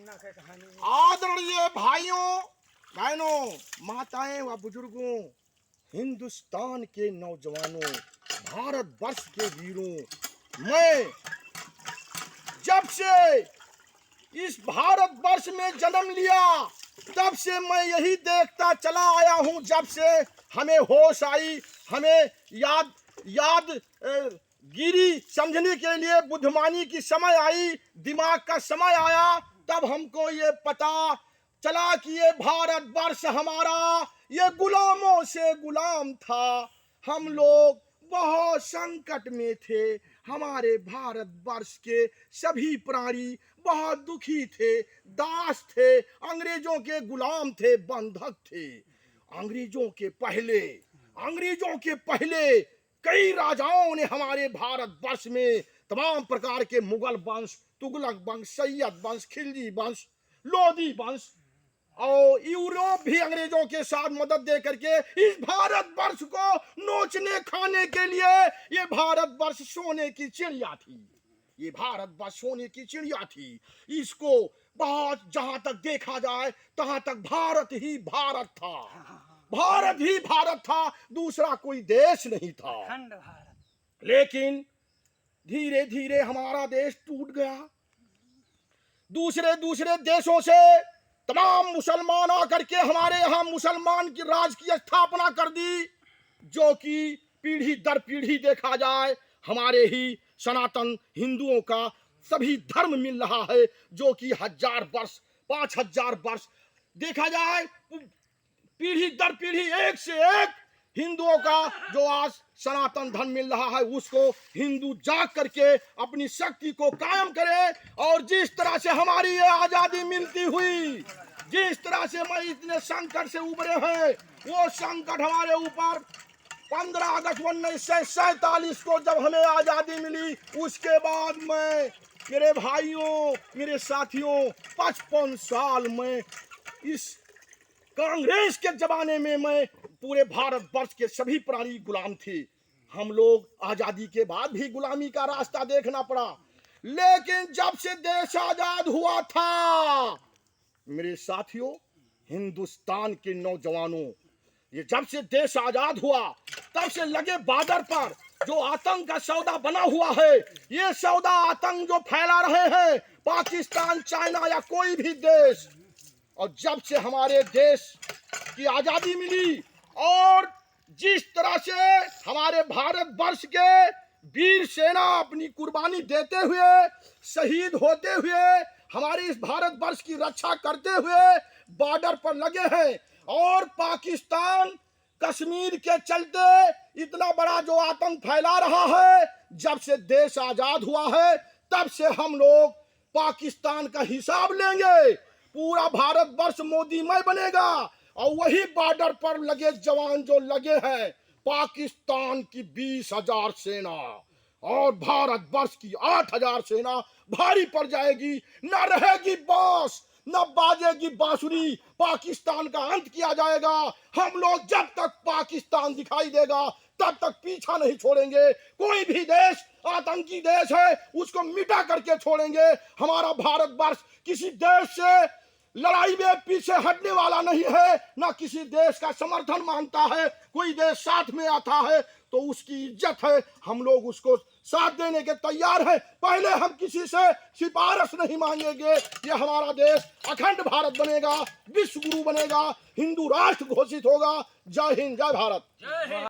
आदरणीय भाइयों बहनों, माताएं व बुजुर्गों, हिंदुस्तान के नौजवानों, भारतवर्ष के वीरों, मैं जब से इस भारतवर्ष में जन्म लिया तब से मैं यही देखता चला आया हूं। जब से हमें होश आई, हमें याद गिरी समझने के लिए बुद्धमानी की समय आई, दिमाग का समय आया, तब हमको ये पता चला कि ये भारतवर्ष हमारा ये गुलामों से गुलाम था। हम लोग बहुत संकट में थे। हमारे भारतवर्ष के सभी प्राणी बहुत दुखी थे, दास थे, अंग्रेजों के गुलाम थे, बंधक थे। अंग्रेजों के पहले कई राजाओं ने हमारे भारतवर्ष में तमाम प्रकार के मुगल वंश, तुगलक वंश, सैयद वंश, खिलजी वंश, लोधी वंश और यूरोप भी अंग्रेजों के साथ मदद दे करके इस भारतवर्ष को नोचने खाने के लिए, ये भारतवर्ष सोने की चिड़िया थी। ये भारतवर्ष सोने की चिड़िया थी। इसको बहुत जहां तक देखा जाए तहां तक भारत ही भारत था, भारत ही भारत था, दूसरा कोई देश नहीं था। लेकिन धीरे धीरे हमारा देश टूट गया। दूसरे देशों से तमाम मुसलमान आकर के हमारे यहाँ मुसलमान की राज की स्थापना कर दी, जो कि पीढ़ी दर पीढ़ी देखा जाए हमारे ही सनातन हिंदुओं का सभी धर्म मिल रहा है, जो कि 1000 वर्ष 5000 वर्ष देखा जाए पीढ़ी दर पीढ़ी एक से एक हिंदुओं का जो आज सनातन धर्म मिल रहा है, उसको हिंदू जाग करके अपनी शक्ति को कायम करे। और जिस तरह से हमारी ये आजादी मिलती हुई, जिस तरह से मैं इतने संकट से उबरे हैं, वो संकट हमारे ऊपर 15 अगस्त 1947 को जब हमें आजादी मिली, उसके बाद मैं, मेरे भाइयों, मेरे साथियों, 55 साल में इस कांग्रेस के जमाने में मैं पूरे भारतवर्ष के सभी प्राणी गुलाम थे। हम लोग आजादी के बाद भी गुलामी का रास्ता देखना पड़ा। लेकिन जब से देश आजाद हुआ था, मेरे साथियों, हिंदुस्तान के नौजवानों, ये जब से देश आजाद हुआ तब से लगे बॉर्डर पर जो आतंक का सौदा बना हुआ है, ये सौदा आतंक जो फैला रहे हैं पाकिस्तान, चाइना या कोई भी देश, और जब से हमारे देश की आजादी मिली और जिस तरह से हमारे भारतवर्ष के वीर सेना अपनी कुर्बानी देते हुए, शहीद होते हुए, हमारे इस भारतवर्ष की रक्षा करते हुए बॉर्डर पर लगे हैं, और पाकिस्तान कश्मीर के चलते इतना बड़ा जो आतंक फैला रहा है, जब से देश आजाद हुआ है तब से हम लोग पाकिस्तान का हिसाब लेंगे। पूरा भारतवर्ष मोदीमय बनेगा और वही बॉर्डर पर लगे जवान जो लगे हैं, पाकिस्तान की 20,000 सेना और भारतवर्ष की 8,000 सेना भारी पड़ जाएगी। न रहेगी बांस, न बाजेगी बांसुरी, पाकिस्तान का अंत किया जाएगा। हम लोग जब तक पाकिस्तान दिखाई देगा तब तक पीछा नहीं छोड़ेंगे। कोई भी देश आतंकी देश है, उसको मिटा करके छोड़ेंगे। हमारा भारतवर्ष किसी देश से लड़ाई में पीछे हटने वाला नहीं है, ना किसी देश का समर्थन मांगता है। कोई देश साथ में आता है तो उसकी इज्जत है, हम लोग उसको साथ देने के तैयार हैं। पहले हम किसी से सिफारिश नहीं मांगेंगे। ये हमारा देश अखंड भारत बनेगा, विश्व गुरु बनेगा, हिंदू राष्ट्र घोषित होगा। जय हिंद, जय भारत।